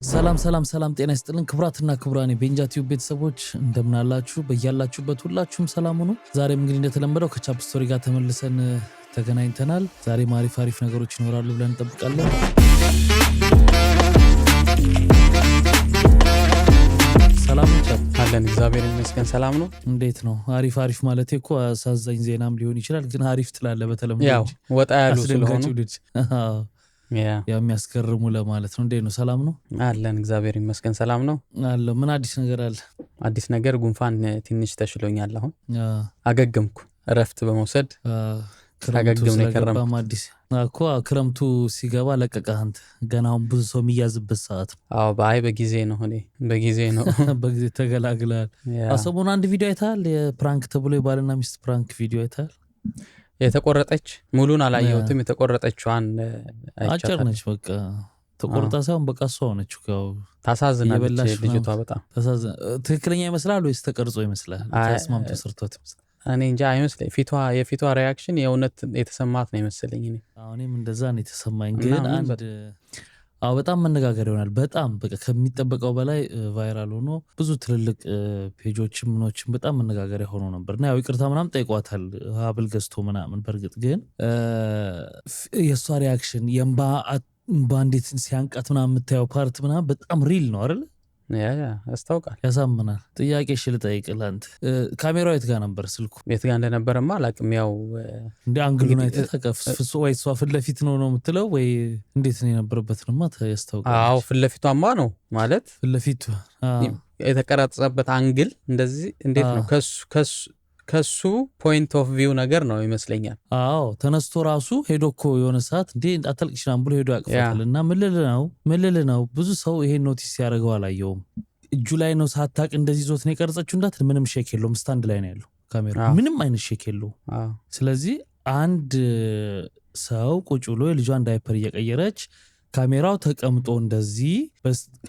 ሰላም ሰላም ሰላም ጤና ይስጥልን ክቡራትና ክቡራን የቤንጃ ቲዩብ ቤተሰቦች እንደምን አላችሁ? በያላችሁበት ሁላችሁም ሰላም ሁኑ። ዛሬም እንግዲህ እንደተለመደው ከቻፕ ስቶሪ ጋር ተመልሰን ተገናኝተናል። ዛሬም አሪፍ ነገሮች ይኖራሉ ብለን እንጠብቃለን። ሰላም ነው አለን እግዚአብሔር ይመስገን ሰላም ነው። እንዴት ነው? አሪፍ ማለት እኮ አሳዛኝ ዜናም ሊሆን ይችላል፣ ግን አሪፍ ትላለ በተለምዶ ያው ወጣ ያሉ ስለሆኑ የሚያስገርሙ ለማለት ነው። እንዴት ነው? ሰላም ነው አለን እግዚአብሔር ይመስገን ሰላም ነው አለ። ምን አዲስ ነገር አለ? አዲስ ነገር ጉንፋን ትንሽ ተሽሎኛል። አሁን አገገምኩ እረፍት በመውሰድ አገገም ነው ከረም አዲስ እኮ ክረምቱ ሲገባ ለቀቀህ አንተ። ገና አሁን ብዙ ሰው የሚያዝበት ሰዓት ነው። አዎ በጊዜ ነው በጊዜ ተገላግላል። ሰሞኑን አንድ ቪዲዮ አይተሃል? የፕራንክ ተብሎ የባልና ሚስት ፕራንክ ቪዲዮ አይተሃል? የተቆረጠች ሙሉን አላየሁትም። የተቆረጠችዋን አጭር ነች። በቃ ተቆርጣ ሳይሆን በቃ እሷ ሆነች። ታሳዝናለች ልጅቷ በጣም ትክክለኛ ይመስላል ወይስ ተቀርጾ ይመስላል? ተስማምቶ ሰርቷት ይመስላል? እኔ እንጃ አይመስለኝ። የፊቷ ሪያክሽን የእውነት የተሰማት ነው ይመስለኝ። እኔም እንደዛ ነው የተሰማኝ። ግን አንድ በጣም መነጋገር ይሆናል። በጣም በቃ ከሚጠበቀው በላይ ቫይራል ሆኖ ብዙ ትልልቅ ፔጆችም ምኖችም በጣም መነጋገሪያ ሆኖ ነበርና ያው ይቅርታ ምናምን ጠይቋታል ሀብል ገዝቶ ምናምን። በእርግጥ ግን የእሷ ሪያክሽን የእምባ እንዴት ሲያንቃት ምናምን የምታየው ፓርት ምናምን በጣም ሪል ነው አይደል? ያስታውቃል፣ ያሳምናል። ጥያቄ ልጠይቅልህ አንተ ካሜራው የት ጋር ነበር? ስልኩ የት ጋር እንደነበረማ አላውቅም። ያው እንደ አንግሉን አይተህ ተከፍስ ወይ እሷ ፊት ለፊት ነው የምትለው ወይ እንዴት ነው የነበረበትንማ ያስታውቃል። አዎ ፊት ለፊቷማ ነው ማለት ፊት ለፊቱ የተቀረጸበት አንግል እንደዚህ እንዴት ነው ከሱ ፖይንት ኦፍ ቪው ነገር ነው ይመስለኛል። አዎ ተነስቶ ራሱ ሄዶ እኮ የሆነ ሰዓት እንዴ አታልቅሽናም ብሎ ሄዶ ያቅፋታል። እና ምልል ነው ብዙ ሰው ይሄን ኖቲስ ያደርገው አላየውም። እጁ ላይ ነው ሳታቅ እንደዚህ ዞት ነው የቀረጸችው እንዳትል ምንም ሼክ የለውም። ስታንድ ላይ ነው ያለው ካሜራ፣ ምንም አይነት ሼክ የለውም። ስለዚህ አንድ ሰው ቁጭ ብሎ የልጇን ዳይፐር እየቀየረች ካሜራው ተቀምጦ እንደዚህ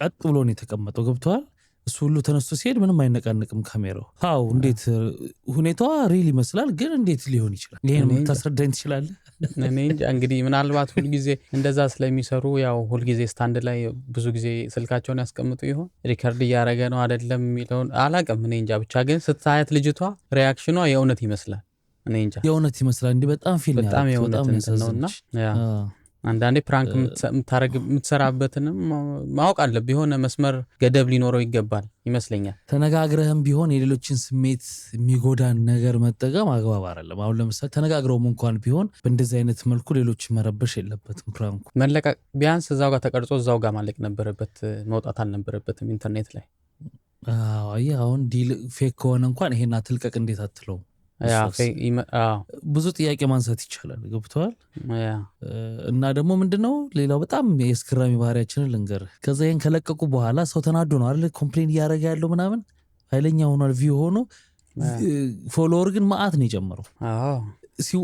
ቀጥ ብሎ ነው የተቀመጠው። ገብቷል? እሱ ሁሉ ተነስቶ ሲሄድ ምንም አይነቃነቅም ካሜራው። አዎ እንዴት ሁኔታዋ ሪል ይመስላል፣ ግን እንዴት ሊሆን ይችላል? ይሄን ታስረዳኝ ትችላለህ? እኔ እንግዲህ ምናልባት ሁልጊዜ እንደዛ ስለሚሰሩ ያው ሁልጊዜ ስታንድ ላይ ብዙ ጊዜ ስልካቸውን ያስቀምጡ ይሆን ሪከርድ እያደረገ ነው አይደለም የሚለውን አላውቅም። እኔ እንጃ ብቻ ግን ስታያት ልጅቷ ሪያክሽኗ የእውነት ይመስላል። እኔ እንጃ የእውነት ይመስላል። እንዲህ በጣም ፊልም በጣም የእውነት ነውና አንዳንዴ ፕራንክ የምትሰራበትንም ማወቅ አለብህ። የሆነ መስመር ገደብ ሊኖረው ይገባል ይመስለኛል። ተነጋግረህም ቢሆን የሌሎችን ስሜት የሚጎዳን ነገር መጠቀም አግባብ አይደለም። አሁን ለምሳሌ ተነጋግረውም እንኳን ቢሆን በእንደዚህ አይነት መልኩ ሌሎች መረበሽ የለበትም። ፕራንኩ መለቀቅ ቢያንስ እዛው ጋር ተቀርጾ እዛው ጋር ማለቅ ነበረበት፣ መውጣት አልነበረበትም ኢንተርኔት ላይ። አሁን ዲል ፌክ ከሆነ እንኳን ይሄን አትልቀቅ እንዴት አትለውም? ብዙ ጥያቄ ማንሳት ይቻላል። ገብተዋል? እና ደግሞ ምንድነው ሌላው በጣም የስክራሚ ባህሪያችንን ልንገርህ። ከዛ ይህን ከለቀቁ በኋላ ሰው ተናዶ ነው አይደል ኮምፕሌን እያደረገ ያለው ምናምን ኃይለኛ ሆኗል። ቪው ሆኖ ፎሎወር ግን መዓት ነው የጨመረው።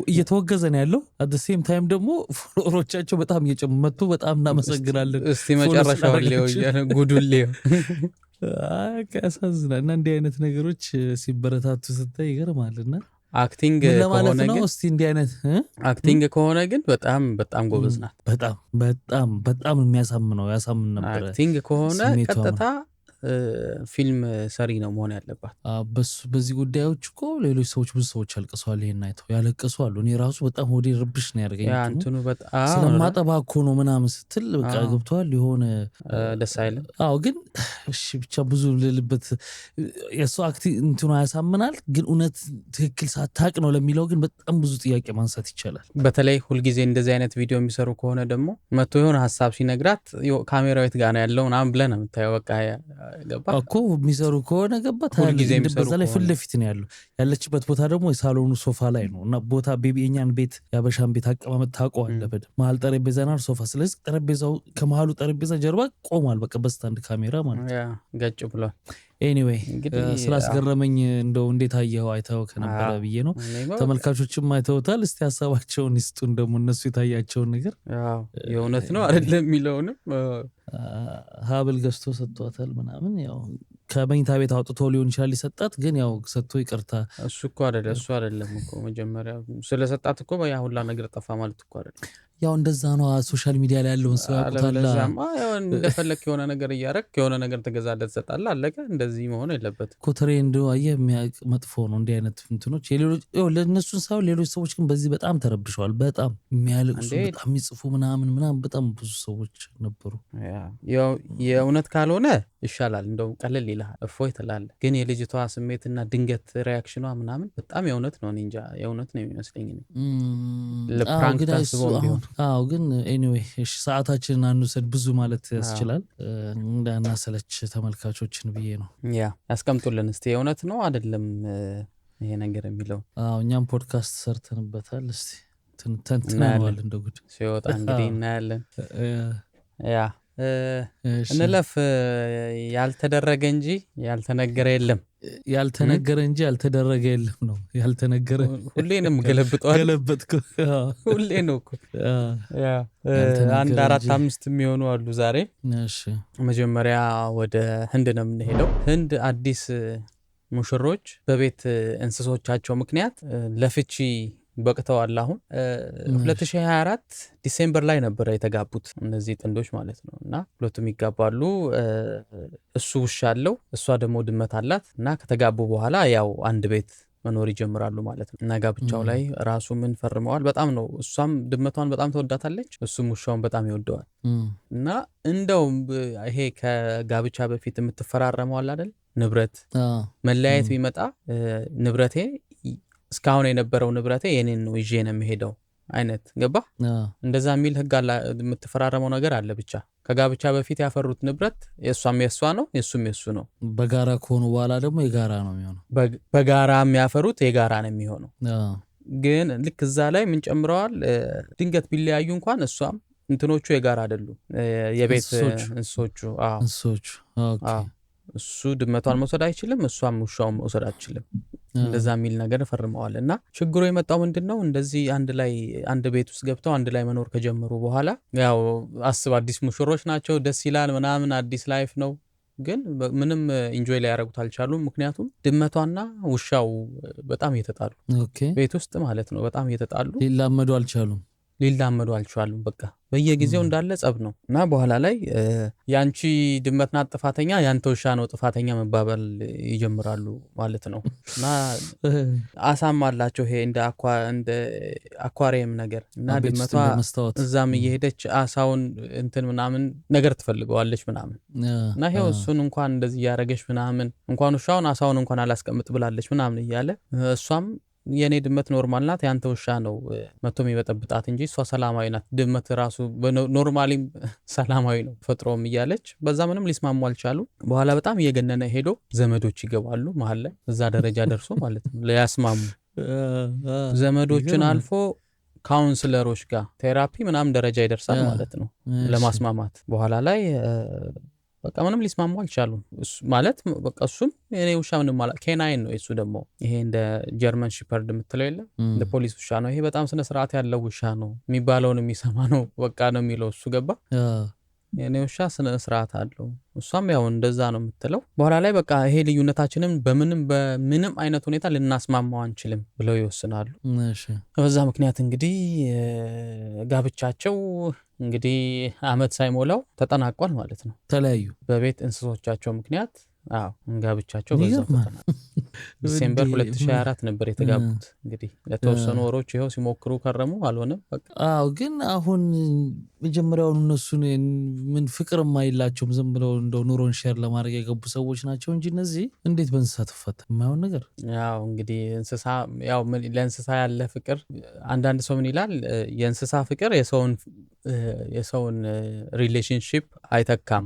እየተወገዘ ነው ያለው። አት ዘ ሴም ታይም ደግሞ ፎሎወሮቻቸው በጣም እየጨመቱ በጣም እናመሰግናለን እስቲ መጨረሻው ጉዱን ሊዮ ያሳዝናል። እና እንዲህ አይነት ነገሮች ሲበረታቱ ስታይ ይገርማልና አክቲንግ ከሆነ ግን እስቲ እንዲህ አይነት አክቲንግ ከሆነ ግን በጣም ጎበዝ ናት። በጣም የሚያሳምነው ያሳምን ነበር። አክቲንግ ከሆነ ቀጥታ ፊልም ሰሪ ነው መሆን ያለባት። በዚህ ጉዳዮች እኮ ሌሎች ሰዎች ብዙ ሰዎች አልቅሰዋል። ይሄን አይተው ያለቀሱ አሉ። እኔ ራሱ በጣም ሆዴ ርብሽ ነው ያደርገኝ። እንትኑ በጣም ስለማጠባ እኮ ነው ምናምን ስትል በቃ ገብቷል። የሆነ ደስ አይልም። ግን እሺ ብቻ ብዙ ልልበት የእሱ እንትኑ ያሳምናል። ግን እውነት ትክክል ሳታቅ ነው ለሚለው ግን በጣም ብዙ ጥያቄ ማንሳት ይቻላል። በተለይ ሁልጊዜ እንደዚህ አይነት ቪዲዮ የሚሰሩ ከሆነ ደግሞ መቶ የሆነ ሀሳብ ሲነግራት ካሜራው የት ጋር ነው ያለው ምናምን ብለህ ነው የምታየው። በቃ እኮ የሚሰሩ ከሆነ ገባ በዛ ላይ ፊት ለፊት ነው ያለው። ያለችበት ቦታ ደግሞ የሳሎኑ ሶፋ ላይ ነው እና ቦታ የኛን ቤት የአበሻን ቤት አቀማመጥ ታውቀዋለህ በደምብ። መሀል ጠረጴዛና ሶፋ። ስለዚህ ጠረጴዛው ከመሀሉ ጠረጴዛ ጀርባ ቆሟል። በቃ በስታንድ ካሜራ ማለት ገጭ ብሏል። ኤኒዌይ ስላስገረመኝ እንደው እንዴት አየኸው? አይተኸው ከነበረ ብዬ ነው። ተመልካቾችም አይተውታል። እስቲ ሀሳባቸውን ይስጡን። ደግሞ እነሱ የታያቸውን ነገር የእውነት ነው አይደለም የሚለውንም ሀብል ገዝቶ ሰጥቷታል ምናምን። ያው ከመኝታ ቤት አውጥቶ ሊሆን ይችላል ሊሰጣት፣ ግን ያው ሰጥቶ ይቅርታ እሱ አይደለም እኮ መጀመሪያ ስለሰጣት እኮ ያ ሁላ ነገር ጠፋ ማለት እኮ አይደለም። ያው እንደዛ ነው ሶሻል ሚዲያ ላይ ያለውን ሰው ያውቁታል። ለዛማ እንደፈለክ የሆነ ነገር እያረክ የሆነ ነገር ትገዛለት ትሰጣለህ አለቀ። እንደዚህ መሆን የለበትም። ኮትሬንድ አየህ የሚያውቅ መጥፎ ነው እንዲህ አይነት እንትኖች የሌሎች ለእነሱን ሳይሆን ሌሎች ሰዎች ግን በዚህ በጣም ተረብሸዋል። በጣም የሚያለቅሱ በጣም የሚጽፉ ምናምን በጣም ብዙ ሰዎች ነበሩ። የእውነት ካልሆነ ይሻላል እንደውም ቀለል ይልሃል እፎይ ትላለህ። ግን የልጅቷ ስሜትና ድንገት ሪያክሽኗ ምናምን በጣም የእውነት ነው። እንጃ የእውነት ነው የሚመስለኝ ለፕራንክ ታስበው ቢሆን። ግን ኤኒዌይ እሺ ሰዓታችንን አንውሰድ ብዙ ማለት ያስችላል እንዳናሰለች ተመልካቾችን ብዬ ነው። ያስቀምጡልን እስቲ የእውነት ነው አይደለም ይሄ ነገር የሚለው። እኛም ፖድካስት ሰርተንበታል። እስቲ ተንትናዋል እንደ ጉድ ሲወጣ እንግዲህ እናያለን። እንለፍ። ያልተደረገ እንጂ ያልተነገረ የለም። ያልተነገረ እንጂ ያልተደረገ የለም ነው። ያልተነገረ ሁሌንም ገለበጥኩ። ሁሌ ነው እኮ። አንድ 4-5 የሚሆኑ አሉ ዛሬ። መጀመሪያ ወደ ህንድ ነው የምንሄደው። ህንድ አዲስ ሙሽሮች በቤት እንስሶቻቸው ምክንያት ለፍቺ በቅተዋል። አሁን 2024 ዲሴምበር ላይ ነበረ የተጋቡት እነዚህ ጥንዶች ማለት ነው። እና ሁለቱም ይጋባሉ። እሱ ውሻ አለው፣ እሷ ደግሞ ድመት አላት። እና ከተጋቡ በኋላ ያው አንድ ቤት መኖር ይጀምራሉ ማለት ነው። እና ጋብቻው ላይ ራሱ ምን ፈርመዋል። በጣም ነው እሷም ድመቷን በጣም ተወዳታለች፣ እሱም ውሻውን በጣም ይወደዋል። እና እንደውም ይሄ ከጋብቻ በፊት የምትፈራረመዋል አይደል ንብረት መለያየት ቢመጣ ንብረቴ እስካሁን የነበረው ንብረቴ የኔን ነው ይዤ ነው የሚሄደው አይነት ገባ። እንደዛ የሚል ህግ አለ፣ የምትፈራረመው ነገር አለ። ብቻ ከጋብቻ በፊት ያፈሩት ንብረት የእሷም የእሷ ነው፣ የእሱም የእሱ ነው። በጋራ ከሆኑ በኋላ ደግሞ የጋራ ነው የሚሆነው። በጋራ የሚያፈሩት የጋራ ነው የሚሆነው። ግን ልክ እዛ ላይ ምን ጨምረዋል? ድንገት ቢለያዩ እንኳን እሷም እንትኖቹ የጋራ አይደሉም፣ የቤት እንስሶቹ። እሱ ድመቷን መውሰድ አይችልም፣ እሷም ውሻውን መውሰድ አይችልም። እንደዛ የሚል ነገር ፈርመዋል። እና ችግሩ የመጣው ምንድነው? እንደዚህ አንድ ቤት ውስጥ ገብተው አንድ ላይ መኖር ከጀመሩ በኋላ ያው አዲስ ሙሽሮች ናቸው፣ ደስ ይላል ምናምን፣ አዲስ ላይፍ ነው። ግን ምንም ኢንጆይ ላይ ያደርጉት አልቻሉም። ምክንያቱም ድመቷና ውሻው በጣም እየተጣሉ ቤት ውስጥ ማለት ነው፣ በጣም እየተጣሉ ሊላመዱ አልቻሉም። በቃ በየጊዜው እንዳለ ጸብ ነው። እና በኋላ ላይ ያንቺ ድመት ናት ጥፋተኛ፣ ያንተ ውሻ ነው ጥፋተኛ መባባል ይጀምራሉ ማለት ነው። እና አሳም አላቸው ይሄ እንደ አኳሪየም ነገር። እና ድመቷ እዛም እየሄደች አሳውን እንትን ምናምን ነገር ትፈልገዋለች ምናምን። እና ይሄው እሱን እንኳን እንደዚህ እያደረገች ምናምን እንኳን ውሻውን አሳውን እንኳን አላስቀምጥ ብላለች ምናምን እያለ እሷም የኔ ድመት ኖርማል ናት፣ ያንተ ውሻ ነው መቶ የሚበጠብጣት እንጂ እሷ ሰላማዊ ናት፣ ድመት ራሱ ኖርማሊም ሰላማዊ ነው ፈጥሮም እያለች በዛ ምንም ሊስማሙ አልቻሉ። በኋላ በጣም እየገነነ ሄዶ ዘመዶች ይገባሉ መሀል ላይ፣ እዛ ደረጃ ደርሶ ማለት ነው ሊያስማሙ። ዘመዶችን አልፎ ካውንስለሮች ጋር ቴራፒ ምናምን ደረጃ ይደርሳል ማለት ነው ለማስማማት። በኋላ ላይ በቃ ምንም ሊስማሙ አልቻሉም። ማለት በቃ እሱም የኔ ውሻ ምንም ማለት ኬናይን ነው። እሱ ደግሞ ይሄ እንደ ጀርመን ሺፐርድ የምትለው የለም እንደ ፖሊስ ውሻ ነው። ይሄ በጣም ስነ ስርዓት ያለው ውሻ ነው፣ የሚባለውን የሚሰማ ነው በቃ ነው የሚለው እሱ ገባ። የኔ ውሻ ስነ ስርዓት አለው፣ እሷም ያው እንደዛ ነው የምትለው። በኋላ ላይ በቃ ይሄ ልዩነታችንም በምንም አይነት ሁኔታ ልናስማማው አንችልም ብለው ይወስናሉ። በዛ ምክንያት እንግዲህ ጋብቻቸው እንግዲህ አመት ሳይሞላው ተጠናቋል ማለት ነው። ተለያዩ በቤት እንስሶቻቸው ምክንያት። ጋብቻቸው በዛው ተጠናቋል። ዲሴምበር 2024 ነበር የተጋቡት። እንግዲህ ለተወሰኑ ወሮች ይኸው ሲሞክሩ ከረሙ፣ አልሆነም በቃ። ግን አሁን መጀመሪያውን እነሱን ምን ፍቅር የማይላቸውም ዝም ብለው እንደው ኑሮን ሼር ለማድረግ የገቡ ሰዎች ናቸው እንጂ እነዚህ እንዴት በእንስሳ ተፈታ የማይሆን ነገር። ያው እንግዲህ እንስሳ ያው ለእንስሳ ያለ ፍቅር፣ አንዳንድ ሰው ምን ይላል የእንስሳ ፍቅር የሰውን ሪሌሽንሺፕ አይተካም።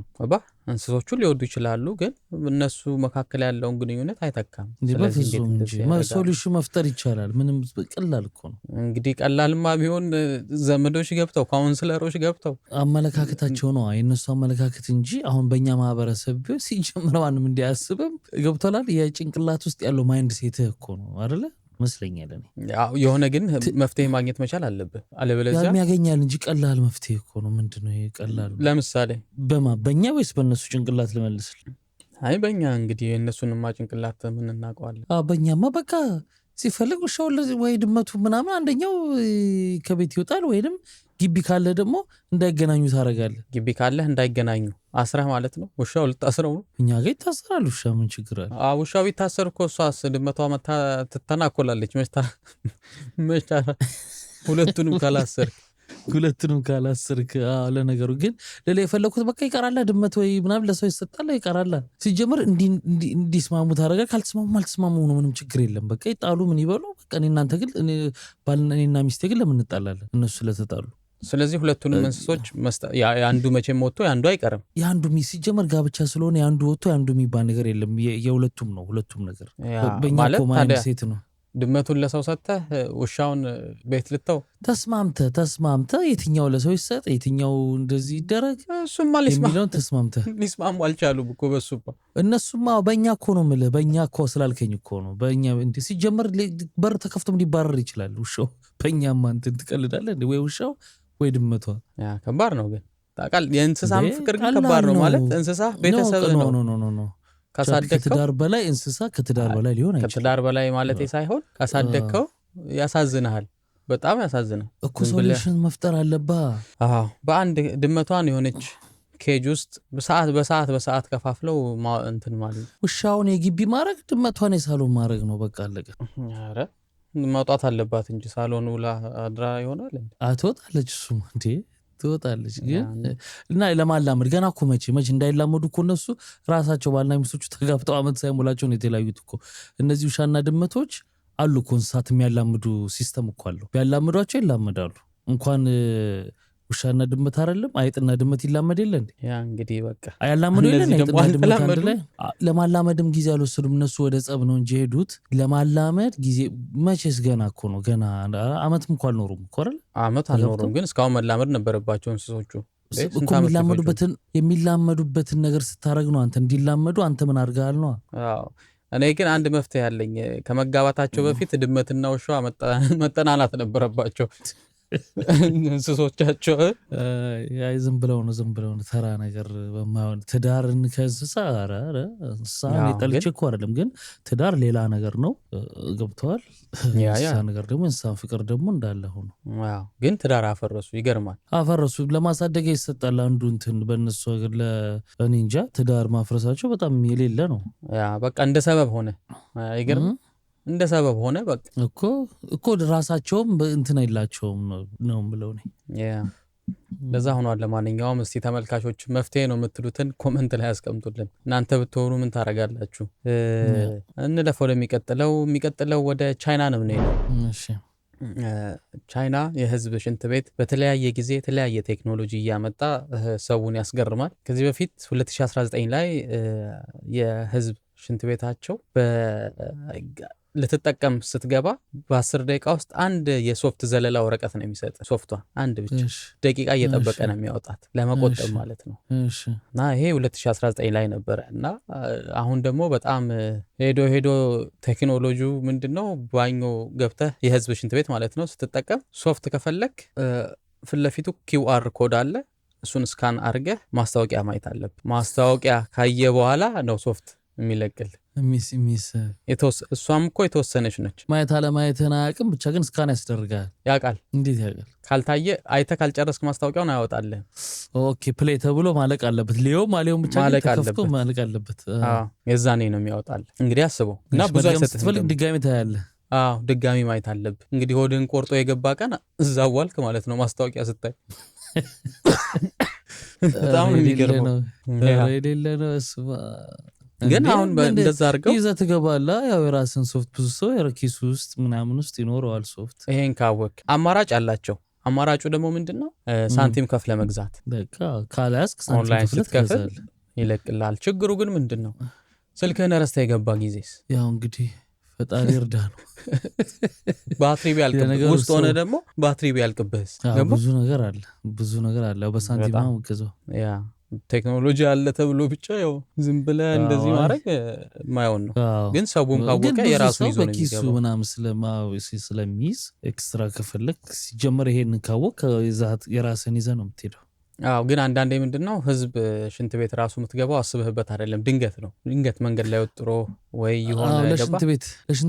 እንስሶቹ ሊወዱ ይችላሉ፣ ግን እነሱ መካከል ያለውን ግንኙነት አይተካም። ሶሉሽን መፍጠር ይቻላል። ምንም ቀላል እኮ ነው። እንግዲህ ቀላልማ ቢሆን ዘመዶች ገብተው ካውንስለሮች ገብተው አመለካከታቸው ነው የእነሱ አመለካከት እንጂ አሁን በእኛ ማህበረሰብ ሲጀምር ማንም እንዲያስብም ገብቶላል። የጭንቅላት ውስጥ ያለው ማይንድ ሴትህ እኮ ነው አይደለ መስለኛል። የሆነ ግን መፍትሄ ማግኘት መቻል አለብህ፣ አለበለዚያ ያገኛል እንጂ ቀላል መፍትሄ እኮ ነው። ምንድነው ይሄ ቀላል? ለምሳሌ በእኛ ወይስ በእነሱ ጭንቅላት ልመልስልህ? አይ በእኛ እንግዲህ እነሱንማ ጭንቅላት ምን እናውቀዋለን። በእኛማ በቃ ሲፈልግ ውሻው ወይ ድመቱ ምናምን አንደኛው ከቤት ይወጣል ወይንም ግቢ ካለ ደግሞ እንዳይገናኙ ታደርጋለህ። ግቢ ካለህ እንዳይገናኙ አስረህ ማለት ነው። ውሻው ልታስረው ነው። እኛ ጋር ይታሰራል ውሻ፣ ምን ችግር አለ? ውሻው ቢታሰር እኮ እሷስ ድመቷ መታ ትተናኮላለች። መች ሁለቱንም ካላሰርክ ለነገሩ ግን ሌላ የፈለኩት በቃ ይቀራላ ድመት ወይ ምናምን ለሰው ይሰጣል ይቀራላ። ሲጀምር እንዲስማሙ ታደርጋ። ካልተስማሙ አልተስማሙ ነው፣ ምንም ችግር የለም። በቃ ይጣሉ ምን ይበሉ በቃ። እናንተ ግን እኔና ሚስቴ ግን ለምን እንጣላለን? እነሱ ስለተጣሉ። ስለዚህ ሁለቱንም እንስሶች የአንዱ መቼም ወጥቶ የአንዱ አይቀርም። የአንዱ ሲጀመር ጋብቻ ስለሆነ የአንዱ ወጥቶ የአንዱ የሚባል ነገር የለም። የሁለቱም ነው። ሁለቱም ነገር በእኛ ኮማይን ሴት ነው። ድመቱን ለሰው ሰጥተህ ውሻውን ቤት ልተው ተስማምተህ የትኛው ለሰው ይሰጥ የትኛው እንደዚህ ይደረግ እሱማ የሚለውን ተስማምተህ ሊስማሙ አልቻሉም እኮ በሱማ። እነሱማ በእኛ እኮ ነው የምልህ፣ በእኛ እኮ ስላልከኝ እኮ ነው። በእኛ እንደ ሲጀመር በር ተከፍቶም ሊባረር ይችላል ውሻው። በእኛማ እንትን ትቀልዳለህ እንደ ወይ ውሻው ወይ ድመቷ። ከባድ ነው ግን ታውቃለህ። የእንስሳም ፍቅር ግን ከባድ ነው ማለት እንስሳ ቤተሰብ ነው። ከትዳር በላይ እንስሳ ከትዳር በላይ ሊሆን አይችልም። ከትዳር በላይ ማለት ሳይሆን ካሳደግከው ያሳዝንሃል፣ በጣም ያሳዝናል እኮ። ሶሉሽን መፍጠር አለባ። በአንድ ድመቷን የሆነች ኬጅ ውስጥ በሰዓት ከፋፍለው እንትን ማለት ነው። ውሻውን የግቢ ማድረግ ድመቷን የሳሎን ማድረግ ነው። በቃ አለቀ። ኧረ ማውጣት አለባት እንጂ ሳሎን ውላ አድራ ይሆናል። አትወጣለች እሱም እንዴ ትወጣለች። ግን እና ለማላመድ ገና እኮ መቼ እንዳይላመዱ እኮ እነሱ ራሳቸው ባልና ሚስቶቹ ተጋብተው ዓመት ሳይሞላቸው ነው የተለያዩት እኮ። እነዚህ ውሻና ድመቶች አሉ እኮ እንስሳት የሚያላምዱ ሲስተም እኮ አለው። ቢያላምዷቸው ይላመዳሉ። እንኳን ውሻና ድመት አይደለም አይጥና ድመት ይላመድ የለ እንዴ? ያ እንግዲህ በቃ አያላመዱ የለ አይጥና ድመት አንድ ላይ። ለማላመድም ጊዜ አልወሰዱም እነሱ፣ ወደ ጸብ ነው እንጂ ሄዱት። ለማላመድ ጊዜ መቼስ ገና እኮ ነው። ገና ዓመትም እኮ አልኖሩም እኮ አይደል? ዓመት አልኖሩም፣ ግን እስካሁን መላመድ ነበረባቸው እንስሶቹ እኮ። የሚላመዱበትን ነገር ስታረግ ነው አንተ እንዲላመዱ። አንተ ምን አድርገሃል ነው? እኔ ግን አንድ መፍትሄ ያለኝ፣ ከመጋባታቸው በፊት ድመትና ውሻ መጠናናት ነበረባቸው እንስሶቻቸው። ዝም ብለው ነው ተራ ነገር በማይሆን ትዳርን ከእንስሳ እንስሳ ጠልቼ እኮ አይደለም፣ ግን ትዳር ሌላ ነገር ነው። ገብተዋል። እንስሳ ነገር ደግሞ እንስሳን ፍቅር ደግሞ እንዳለ ሆኖ ግን ትዳር አፈረሱ። ይገርማል። አፈረሱ። ለማሳደጊያ ይሰጣል አንዱ እንትን በእነሱ ሀገር ለእኔ እንጃ። ትዳር ማፍረሳቸው በጣም የሌለ ነው። በቃ እንደ ሰበብ ሆነ። ይገርም እንደ ሰበብ ሆነ። በቃ እኮ ራሳቸውም እንትን አይላቸውም ነው ብለው ነው። ለዛ ሆኗል። ለማንኛውም እስቲ ተመልካቾች መፍትሄ ነው የምትሉትን ኮመንት ላይ ያስቀምጡልን። እናንተ ብትሆኑ ምን ታደርጋላችሁ? እንለፈው የሚቀጥለው ወደ ቻይና ነው የምንሄደው። ቻይና የህዝብ ሽንት ቤት በተለያየ ጊዜ የተለያየ ቴክኖሎጂ እያመጣ ሰውን ያስገርማል። ከዚህ በፊት 2019 ላይ የህዝብ ሽንት ቤታቸው ልትጠቀም ስትገባ በ10 ደቂቃ ውስጥ አንድ የሶፍት ዘለላ ወረቀት ነው የሚሰጥ። ሶፍቷ አንድ ብቻ ደቂቃ እየጠበቀ ነው የሚያወጣት ለመቆጠብ ማለት ነው። እና ይሄ 2019 ላይ ነበረ። እና አሁን ደግሞ በጣም ሄዶ ቴክኖሎጂው ምንድነው? ባኞ ገብተህ የህዝብ ሽንት ቤት ማለት ነው ስትጠቀም ሶፍት ከፈለክ ፊት ለፊቱ QR ኮድ አለ። እሱን ስካን አድርገህ ማስታወቂያ ማየት አለብህ። ማስታወቂያ ካየ በኋላ ነው ሶፍት የሚለቅል። እሷም እኮ የተወሰነች ነች። ማየት አለማየትህን አያውቅም፣ ብቻ ግን ስካን ያስደርጋል። ያውቃል። እንዴት ያውቃል? ካልታየ አይተህ ካልጨረስክ ማስታወቂያውን አያወጣልህ። ኦኬ ፕሌይ ተብሎ ማለቅ አለበት። ሊዮም ብቻ ተከፍቶ ማለቅ አለበት። የዛኔ ነው የሚያወጣልህ። እንግዲህ አስበው። እና ብዙ ስትፈልግ ድጋሚ ታያለህ። ድጋሚ ማየት አለብህ። እንግዲህ ሆድን ቆርጦ የገባ ቀን እዛ ዋልክ ማለት ነው ማስታወቂያ ስታይ። በጣም የሚገርመው የሌለ ነው እሱ። ግን አሁን እንደዛ አድርገው ይዘህ ትገባለህ። ያው የራስን ሶፍት ብዙ ሰው የኪሱ ውስጥ ምናምን ውስጥ ይኖረዋል ሶፍት። ይሄን ካወቅ አማራጭ አላቸው። አማራጩ ደግሞ ምንድነው? ሳንቲም ከፍለ መግዛት። በቃ ካልያዝክ ሳንቲም ከፍለ ይለቅልሃል። ችግሩ ግን ምንድነው? ስልክህን ረስተህ የገባ ጊዜስ? ያው እንግዲህ ፈጣሪ እርዳ ነው። ባትሪ ቢያልቅብህ ውስጥ ሆነ ደግሞ ባትሪ ቢያልቅብህስ? ብዙ ነገር አለ በሳንቲም ነው የምትገዛው። ቴክኖሎጂ አለ ተብሎ ብቻ ያው ዝም ብለህ እንደዚህ ማድረግ ማይሆን ነው። ግን ሰውም ካወቀ የራሱን ይዞ ነው በኪሱ ምናምን ስለሚይዝ ኤክስትራ ከፈለክ ሲጀመር ይሄን ካወቅ የራስን ይዘህ ነው የምትሄደው። ግን አንዳንዴ ምንድነው ህዝብ ሽንት ቤት ራሱ የምትገባው አስበህበት አይደለም። ድንገት መንገድ ላይ ወጥሮ ወይ የሆነ ለሽንት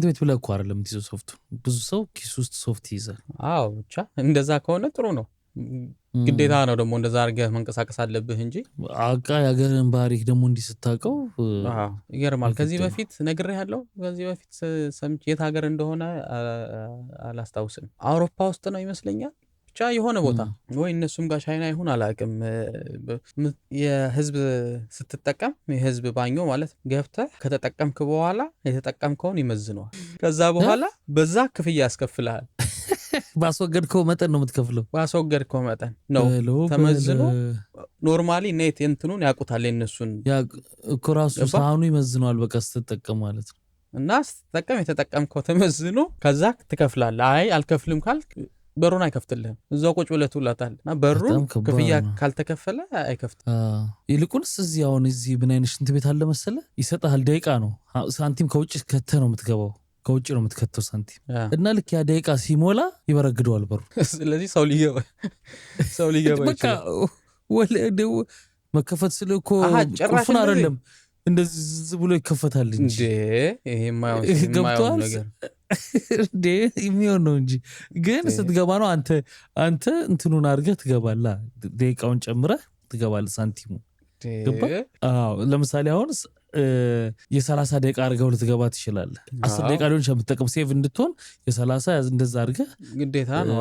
ቤት ብለህ እኮ አይደለም የምትይዘው ሶፍቱ። ብዙ ሰው ኪሱ ውስጥ ሶፍት ይይዛል። ብቻ እንደዛ ከሆነ ጥሩ ነው። ግዴታ ነው ደግሞ እንደዛ አድርገህ መንቀሳቀስ አለብህ እንጂ አቃ የሀገርን ባህሪክ ደግሞ እንዲህ ስታውቀው ይገርማል። ከዚህ በፊት ነግሬሃለሁ። ከዚህ በፊት ሰምቼ የት ሀገር እንደሆነ አላስታውስም። አውሮፓ ውስጥ ነው ይመስለኛል። ብቻ የሆነ ቦታ ወይ እነሱም ጋር ቻይና ይሁን አላውቅም። የህዝብ ስትጠቀም የህዝብ ባኞ ማለት ገብተህ ከተጠቀምክ በኋላ የተጠቀምከውን ይመዝነዋል። ከዛ በኋላ በዛ ክፍያ ያስከፍልሃል። ባስወገድከው መጠን ነው የምትከፍለው። ባስወገድከው መጠን ነው ተመዝኖ። ኖርማሊ ኔት እንትኑን ያውቁታል የእነሱን እኮ ራሱ ሳህኑ ይመዝነዋል። በቃ ስትጠቀም ማለት ነው። እና ስትጠቀም የተጠቀምከው ተመዝኖ ከዛ ትከፍላለህ። አይ አልከፍልም ካልክ በሩን አይከፍትልህም። እዛው ቁጭ ብለህ ትውላታለህ እና በሩን ክፍያ ካልተከፈለ አይከፍትም። ይልቁንስ እዚህ አሁን እዚህ ምን አይነት ሽንት ቤት አለ መሰለህ? ይሰጥሃል። ደቂቃ ነው ሳንቲም ከውጭ ከተህ ነው የምትገባው። ከውጭ ነው የምትከተው ሳንቲም እና ልክ ያ ደቂቃ ሲሞላ ይበረግደዋል በሩ። ስለዚህ ሰው ሊገባ ይችላል። መከፈት ስለ እኮ ቁልፉን አይደለም እንደዚህ ብሎ ይከፈታል እንጂ ይሄ የማይሆን ነገር እንዴ የሚሆን ነው እንጂ ግን ስትገባ ነው አንተ እንትኑን አድርገህ ትገባለህ። ደቂቃውን ጨምረህ ትገባለህ። ሳንቲሙ ገባ። ለምሳሌ አሁን የ30 ደቂቃ አድርገው ልትገባ ትችላለህ። 10 ደቂቃ ሊሆን የምትጠቀም ሴቭ እንድትሆን የ30 እንደዛ አድርገህ ግዴታ ነው።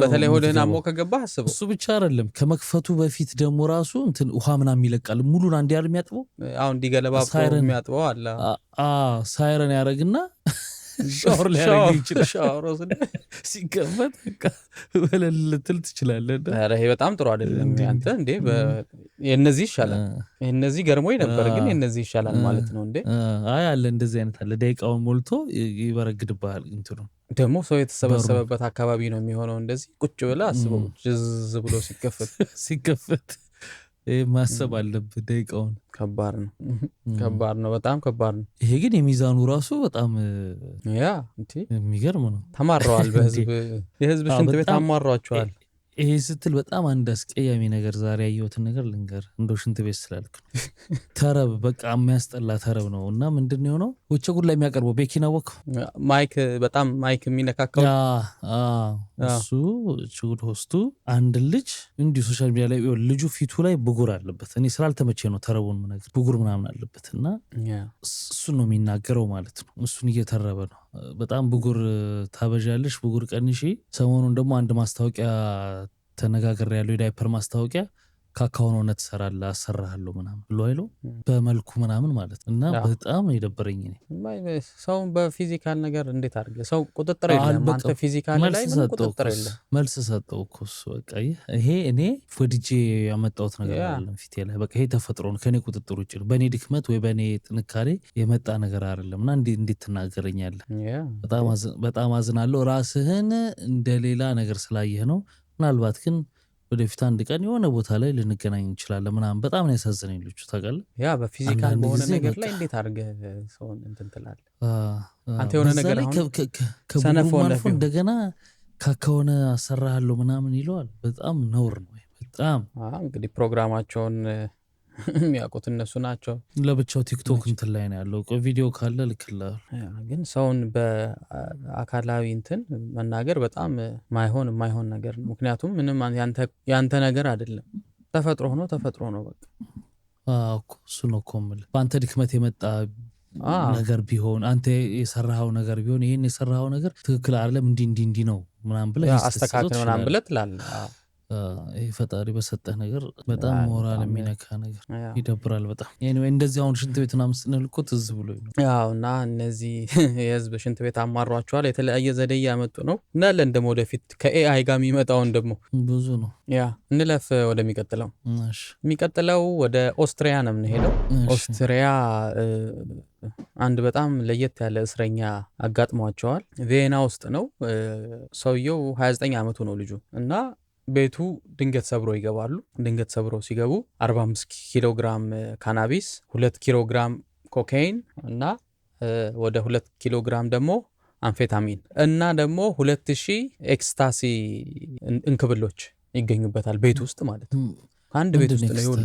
በተለይ ሆድህን አሞ ከገባህ አስበው። እሱ ብቻ አይደለም ከመክፈቱ በፊት ደግሞ ራሱ እንትን ውሃ ምናምን ይለቃል። ሙሉን አንድ ያር የሚያጥበው አሁን እንዲገለባብጦ የሚያጥበው አለ። ሳይረን ያደርግና ሻወር ሊያደርግ ይችላል። ሻወር ሲከፈት በለል ልትል ትችላለህ። ኧረ ይሄ በጣም ጥሩ አይደለም። አንተ እንዴ የእነዚህ ይሻላል። የእነዚህ ገርሞኝ ነበር ግን የእነዚህ ይሻላል ማለት ነው እንዴ? አይ አለ እንደዚህ አይነት አለ። ደቂቃውን ሞልቶ ይበረግድብሃል። እንትኑ ደግሞ ሰው የተሰበሰበበት አካባቢ ነው የሚሆነው። እንደዚህ ቁጭ ብለህ አስበው ጅዝ ብሎ ሲከፈት ማሰብ አለብህ። ደቂቃውን ከባድ ነው፣ በጣም ከባድ ነው። ይሄ ግን የሚዛኑ ራሱ በጣም የሚገርም ነው። ተማረዋል። የህዝብ ሽንት ቤት አማሯቸዋል። ይሄ ስትል በጣም አንድ አስቀያሚ ነገር ዛሬ ያየሁትን ነገር ልንገር። እንደው ሽንት ቤት ስላልክ ተረብ በቃ የሚያስጠላ ተረብ ነው። እና ምንድን ነው የሆነው? ውጭ ጉድ ላይ የሚያቀርበው ቤኪና ወክ ማይክ የሚነካከው እሱ ችጉድ ሆስቱ አንድ ልጅ እንዲሁ ሶሻል ሚዲያ ላይ ልጁ ፊቱ ላይ ብጉር አለበት። እኔ ስላልተመቼ ነው ተረቡን ነገር ብጉር ምናምን አለበት እና እሱን ነው የሚናገረው ማለት ነው። እሱን እየተረበ ነው። በጣም ብጉር ታበዣለሽ፣ ብጉር ቀንሺ። ሰሞኑን ደግሞ አንድ ማስታወቂያ ተነጋገር ያለው የዳይፐር ማስታወቂያ ካካውን ሆነ ትሰራለህ አሰራሃለሁ ምናምን ብሎ አይሎ በመልኩ ምናምን ማለት እና በጣም የደበረኝ እኔ ሰውን በፊዚካል ነገር እንዴት አድርገህ ሰው ቁጥጥር የለም። አንተ ፊዚካል ላይ ምን ቁጥጥር የለም። መልስ ሰጠው እኮ እሱ በቃ ይሄ እኔ ወድጄ ያመጣሁት ነገር አይደለም ፊቴ ላይ በቃ ይሄ ተፈጥሮ ነው፣ ከኔ ቁጥጥር ውጭ ነው። በእኔ ድክመት ወይ በእኔ ጥንካሬ የመጣ ነገር አይደለም እና እንዴት ትናገረኛለህ? በጣም አዝናለሁ። ራስህን እንደሌላ ነገር ስላየህ ነው። ምናልባት ግን ወደፊት አንድ ቀን የሆነ ቦታ ላይ ልንገናኝ እንችላለን ምናምን። በጣም ነው ያሳዘነኝ ልጁ ታውቃለህ። በፊዚካል በሆነ ነገር ላይ እንዴት አድርገህ ሰውን እንትን ትላለህ? አንተ የሆነ ነገር አሁን ከቡድኑ አልፎ እንደገና ከሆነ አሰራሃለሁ ምናምን ይለዋል። በጣም ነውር ነው። በጣም እንግዲህ ፕሮግራማቸውን የሚያውቁት እነሱ ናቸው። ለብቻው ቲክቶክ እንትን ላይ ነው ያለው። ቪዲዮ ካለ ልክልሃል። ግን ሰውን በአካላዊ እንትን መናገር በጣም ማይሆን ነገር ነው። ምክንያቱም ምንም ያንተ ነገር አይደለም። ተፈጥሮ ነው በቃ እሱ ነው እኮ የምልህ። በአንተ ድክመት የመጣ ነገር ቢሆን አንተ የሰራኸው ነገር ቢሆን ይህን የሰራኸው ነገር ትክክል አይደለም እንዲህ ነው ምናምን ብለህ አስተካክል ምናምን ብለህ ትላለህ። ይህ ፈጣሪ በሰጠህ ነገር በጣም ሞራል የሚነካ ነገር ይደብራል በጣም። እንደዚህ አሁን ሽንት ቤት ምናምን ስንል እኮ ትዝ ብሎኝ ነው። እና እነዚህ የህዝብ ሽንት ቤት አማሯቸዋል። የተለያየ ዘዴ ያመጡ ነው እናለን። ደግሞ ወደፊት ከኤአይ ጋር የሚመጣውን ደግሞ ብዙ ነው። እንለፍ ወደሚቀጥለው። የሚቀጥለው ወደ ኦስትሪያ ነው የምንሄደው። ኦስትሪያ አንድ በጣም ለየት ያለ እስረኛ አጋጥሟቸዋል። ቬና ውስጥ ነው። ሰውየው 29 ዓመቱ ነው ልጁ እና ቤቱ ድንገት ሰብሮ ይገባሉ። ድንገት ሰብሮ ሲገቡ 45 ኪሎ ግራም ካናቢስ፣ 2 ኪሎ ግራም ኮካይን እና ወደ 2 ኪሎ ግራም ደግሞ አምፌታሚን እና ደግሞ 2000 ኤክስታሲ እንክብሎች ይገኙበታል ቤት ውስጥ ማለት ነው። አንድ ቤት ውስጥ ነው ይሁን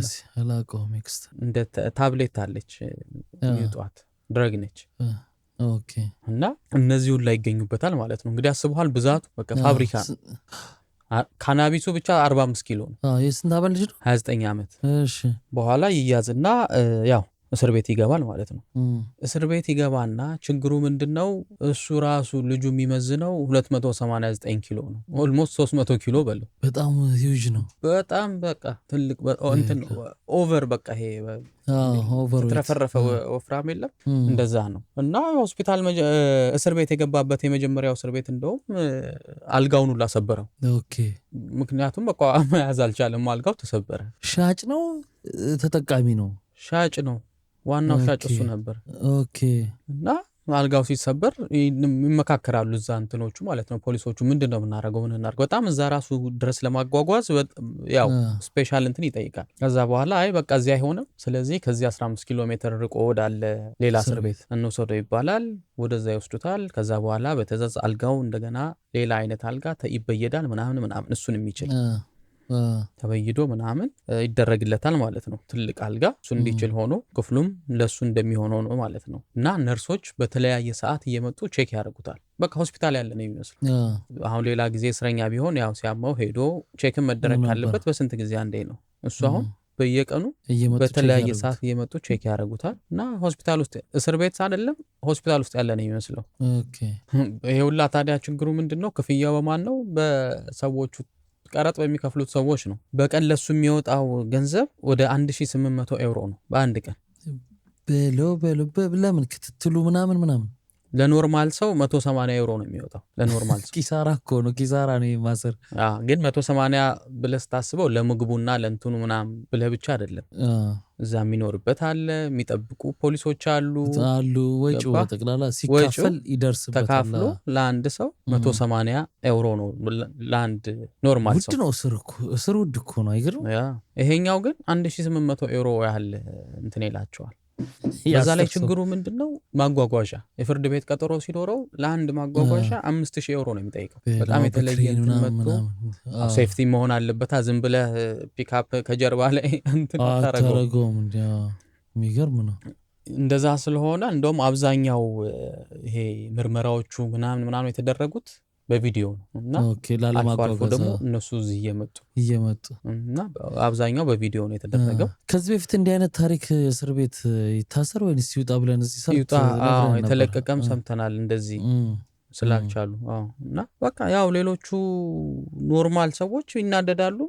እንደ ታብሌት አለች ይጧት ድረግ ነች። እና እነዚህ ሁሉ ላይ ይገኙበታል ማለት ነው። እንግዲህ አስበዋል ብዛቱ በቃ ፋብሪካ ካናቢሱ ብቻ 45 ኪሎ ነው። የስንት ዓመት ልጅ ነው? 29 ዓመት። እሺ በኋላ ይያዝና ያው እስር ቤት ይገባል ማለት ነው። እስር ቤት ይገባና ችግሩ ምንድነው? እሱ ራሱ ልጁ የሚመዝነው 289 ኪሎ ነው። ኦልሞስት 300 ኪሎ በለው። በጣም ሂውጅ ነው። በጣም በቃ ትልቅ እንትን ኦቨር በቃ ይሄ ተረፈረፈ ወፍራም የለም እንደዛ ነው። እና ሆስፒታል እስር ቤት የገባበት የመጀመሪያው እስር ቤት እንደውም አልጋውን ሁላ ሰበረው። ኦኬ ምክንያቱም በቃ መያዝ አልቻለም፣ አልጋው ተሰበረ። ሻጭ ነው ተጠቃሚ ነው? ሻጭ ነው። ዋናው ሻጭ እሱ ነበር። ኦኬ እና አልጋው ሲሰበር ይመካከራሉ እዛ እንትኖቹ ማለት ነው ፖሊሶቹ። ምንድነው የምናደርገው ምን እናድርገው? በጣም እዛ ራሱ ድረስ ለማጓጓዝ ያው ስፔሻል እንትን ይጠይቃል። ከዛ በኋላ አይ በቃ እዚህ አይሆንም፣ ስለዚህ ከዚህ 15 ኪሎ ሜትር ርቆ ወዳለ ሌላ እስር ቤት እንወስደው ይባላል። ወደዛ ይወስዱታል። ከዛ በኋላ በተዛዝ አልጋው እንደገና ሌላ አይነት አልጋ ይበየዳል ምናምን እሱን የሚችል ተበይዶ ምናምን ይደረግለታል ማለት ነው። ትልቅ አልጋ እሱ እንዲችል ሆኖ ክፍሉም ለሱ እንደሚሆነው ነው ማለት ነው። እና ነርሶች በተለያየ ሰዓት እየመጡ ቼክ ያደርጉታል። በቃ ሆስፒታል ያለ ነው የሚመስል። አሁን ሌላ ጊዜ እስረኛ ቢሆን ያው ሲያመው ሄዶ ቼክን መደረግ ካለበት በስንት ጊዜ አንዴ ነው። እሱ አሁን በየቀኑ በተለያየ ሰዓት እየመጡ ቼክ ያደርጉታል። እና ሆስፒታል ውስጥ እስር ቤት አይደለም ሆስፒታል ውስጥ ያለ ነው የሚመስለው። ይሄ ሁላ ታዲያ ችግሩ ምንድነው? ክፍያው በማን ነው? በሰዎቹ ቀረጥ በሚከፍሉት ሰዎች ነው። በቀን ለሱ የሚወጣው ገንዘብ ወደ 1800 ዩሮ ነው በአንድ ቀን። ለምን ክትትሉ ምናምን ለኖርማል ሰው 180 ዩሮ ነው የሚወጣው ለኖርማል ሰው። ኪሳራ እኮ ነው፣ ኪሳራ ነው ማሰር። ግን 180 ብለህ ስታስበው ለምግቡና ለእንትኑ ምናምን ብለህ ብቻ አይደለም። እዛ የሚኖርበት አለ፣ የሚጠብቁ ፖሊሶች አሉ ወጪው በጠቅላላ ሲካፈል ይደርስበታል። ተካፍሎ ለአንድ ሰው 180 ዩሮ ነው ለአንድ ኖርማል ሰው። ውድ ነው እስር ውድ እኮ ነው። አይገርም? ይሄኛው ግን 1800 ዩሮ ያህል እንትን ይላቸዋል። በዛ ላይ ችግሩ ምንድነው? ማጓጓዣ የፍርድ ቤት ቀጠሮ ሲኖረው ለአንድ ማጓጓዣ 5000 ዩሮ ነው የሚጠይቀው። በጣም የተለየ እንትን መጥቶ ሴፍቲ መሆን አለበት። ዝም ብለህ ፒክአፕ ከጀርባ ላይ እንትን አታረገውም። የሚገርም ነው። እንደዛ ስለሆነ እንደውም አብዛኛው ይሄ ምርመራዎቹ ምናምን የተደረጉት በቪዲዮ ነው። እና አልፎ ደግሞ እነሱ እዚህ እየመጡ እና አብዛኛው በቪዲዮ ነው የተደረገው። ከዚህ በፊት እንዲህ አይነት ታሪክ እስር ቤት ይታሰር ወይስ ይውጣ ብለን እዚህ የተለቀቀም ሰምተናል እንደዚህ ስላልቻሉ። እና በቃ ያው ሌሎቹ ኖርማል ሰዎች ይናደዳሉ።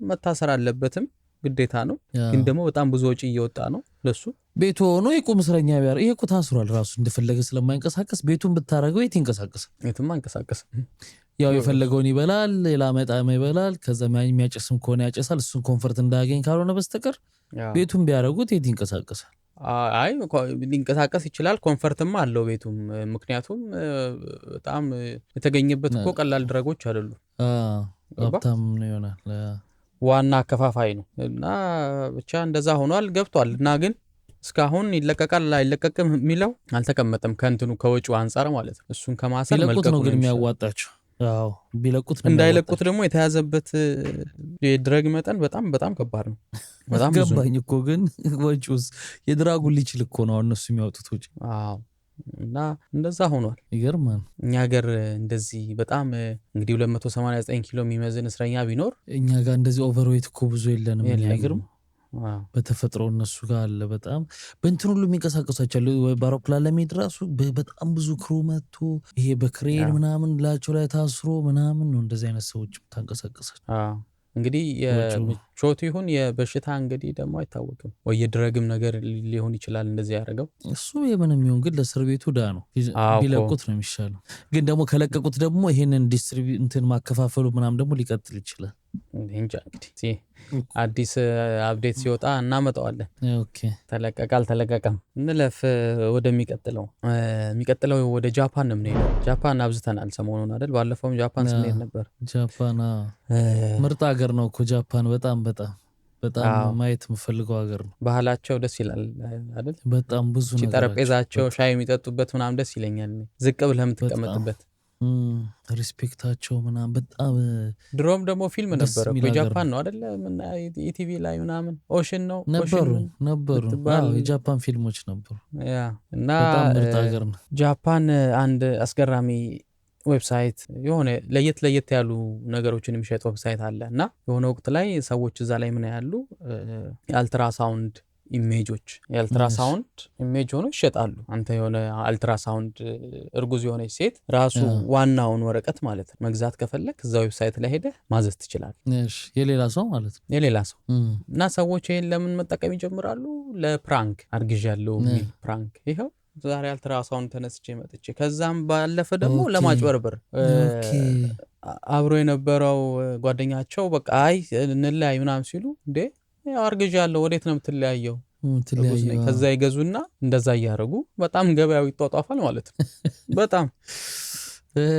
መታሰር አለበትም ግዴታ ነው። ግን ደግሞ በጣም ብዙ ወጪ እየወጣ ነው ለሱ። ቤቱ ሆኖ የቁም እስረኛ ቢያር ይሄ እኮ ታስሯል ራሱ እንደፈለገ ስለማይንቀሳቀስ ቤቱን ብታረገው የት ይንቀሳቀስ? የትም አይንቀሳቀስ። ያው የፈለገውን ይበላል፣ ሌላ መጣም ይበላል። ከዛ የሚያጨስም ከሆነ ያጨሳል። እሱን ኮንፈርት እንዳያገኝ ካልሆነ በስተቀር ቤቱን ቢያረጉት የት ይንቀሳቀሳል? አይ ሊንቀሳቀስ ይችላል። ኮንፈርትማ አለው ቤቱም። ምክንያቱም በጣም የተገኘበት እኮ ቀላል ድረጎች አይደሉም። ሀብታም ነው ይሆናል። ዋና አከፋፋይ ነው። እና ብቻ እንደዛ ሆኗል ገብቷል። እና ግን እስካሁን ይለቀቃል አይለቀቅም የሚለው አልተቀመጠም። ከእንትኑ ከወጪው አንጻር ማለት ነው። እሱን ከማሰር መልቀቁ ነው ግን የሚያዋጣቸው። ቢለቁት እንዳይለቁት ደግሞ የተያዘበት የድረግ መጠን በጣም ከባድ ነው። በጣም ብዙ ገባኝ እኮ ግን ወጪውስ የድራጉን ሊችል እኮ ነው እነሱ የሚያወጡት ወጪ። እና እንደዛ ሆኗል። ይገርማል። እኛ ሀገር እንደዚህ በጣም እንግዲህ 289 ኪሎ የሚመዝን እስረኛ ቢኖር እኛ ጋር እንደዚህ ኦቨርዌት እኮ ብዙ የለንም። አይገርም? በተፈጥሮ እነሱ ጋር አለ። በጣም በእንትን ሁሉ የሚንቀሳቀሳቸው በአውሮፕላን ለመሄድ ራሱ በጣም ብዙ ክሩ መጥቶ ይሄ በክሬን ምናምን ላቸው ላይ ታስሮ ምናምን ነው እንደዚህ አይነት ሰዎች ታንቀሳቀሳቸው። እንግዲህ የምቾት ይሁን የበሽታ እንግዲህ ደግሞ አይታወቅም። ወይ የድረግም ነገር ሊሆን ይችላል እንደዚህ ያደረገው። እሱ የምንም ይሁን ግን ለእስር ቤቱ ዳ ነው። ቢለቁት ነው የሚሻለው። ግን ደግሞ ከለቀቁት ደግሞ ይሄንን ዲስትሪቢዩት እንትን ማከፋፈሉ ምናምን ደግሞ ሊቀጥል ይችላል። እንጃ እንግዲህ አዲስ አፕዴት ሲወጣ እናመጣዋለን። ተለቀቀ አልተለቀቀም እንለፍ ወደሚቀጥለው። የሚቀጥለው ወደ ጃፓን ነው የምንሄደው። ጃፓን አብዝተናል ሰሞኑን አይደል? ባለፈውም ጃፓን ስንሄድ ነበር። ጃፓን ምርጥ ሀገር ነው እኮ ጃፓን። በጣም ማየት የምፈልገው ሀገር ነው። ባህላቸው ደስ ይላል አይደል? በጣም ብዙ ነገር ጠረጴዛቸው ሻይ የሚጠጡበት ምናምን ደስ ይለኛል። ዝቅ ብለህ የምትቀመጥበት ሪስፔክታቸው ምናምን በጣም። ድሮም ደግሞ ፊልም ነበረ በጃፓን ነው አይደለ? ኢቲቪ ላይ ምናምን ኦሽን ነው ነበሩ የጃፓን ፊልሞች ነበሩ። እና በጣም ምርጥ ሀገር ነው ጃፓን። አንድ አስገራሚ ዌብሳይት የሆነ ለየት ያሉ ነገሮችን የሚሸጥ ዌብሳይት አለ እና የሆነ ወቅት ላይ ሰዎች እዛ ላይ ምን ያሉ የአልትራሳውንድ ኢሜጆች የአልትራሳውንድ ኢሜጅ ሆኖ ይሸጣሉ። አንተ የሆነ አልትራሳውንድ እርጉዝ የሆነች ሴት ራሱ ዋናውን ወረቀት ማለት ነው መግዛት ከፈለክ እዛ ዌብሳይት ላይ ሄደህ ማዘዝ ትችላለህ። እሺ የሌላ ሰው ማለት ነው የሌላ ሰው እና ሰዎች ይሄን ለምን መጠቀም ይጀምራሉ? ለፕራንክ አርግዣለሁ የሚል ፕራንክ ይሄው ዛሬ አልትራሳውንድ ተነስቼ መጥቼ ከዛም ባለፈ ደግሞ ለማጭበርበር አብሮ የነበረው ጓደኛቸው በቃ አይ እንለያይ ምናምን ሲሉ እንዴ አርግዣለሁ ወዴት ነው የምትለያየው? ከዛ ይገዙና እንደዛ እያደረጉ በጣም ገበያው ይጧጧፋል ማለት ነው በጣም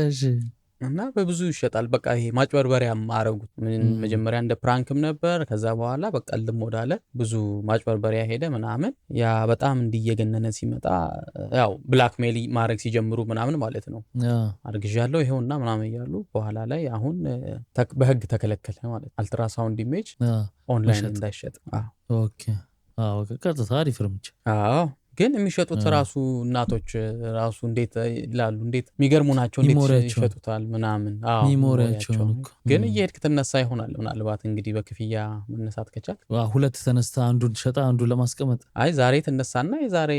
እሺ እና በብዙ ይሸጣል። በቃ ይሄ ማጭበርበሪያ ማረጉት መጀመሪያ እንደ ፕራንክም ነበር። ከዛ በኋላ በቃ ልሞዳለ ብዙ ማጭበርበሪያ ሄደ ምናምን ያ በጣም እንዲየገነነ ሲመጣ ያው ብላክሜል ማድረግ ሲጀምሩ ምናምን ማለት ነው አርግዣለሁ ይሄውና ምናምን እያሉ በኋላ ላይ አሁን በህግ ተከለከለ ማለት አልትራሳውንድ ኢሜጅ ኦንላይን እንዳይሸጥ። ኦኬ አዎ ቀጥታ አሪፍ እርምጃ። አዎ ግን የሚሸጡት ራሱ እናቶች ራሱ እንዴት ይላሉ እንዴት የሚገርሙ ናቸው እንዴት ይሸጡታል ምናምን። አዎ ሚሞሪያቸው ግን እየሄድክ ትነሳ ይሆናል ምናልባት እንግዲህ በክፍያ መነሳት ከቻልክ ሁለት ተነስታ አንዱን ሸጣ አንዱን ለማስቀመጥ አይ ዛሬ ትነሳና የዛሬ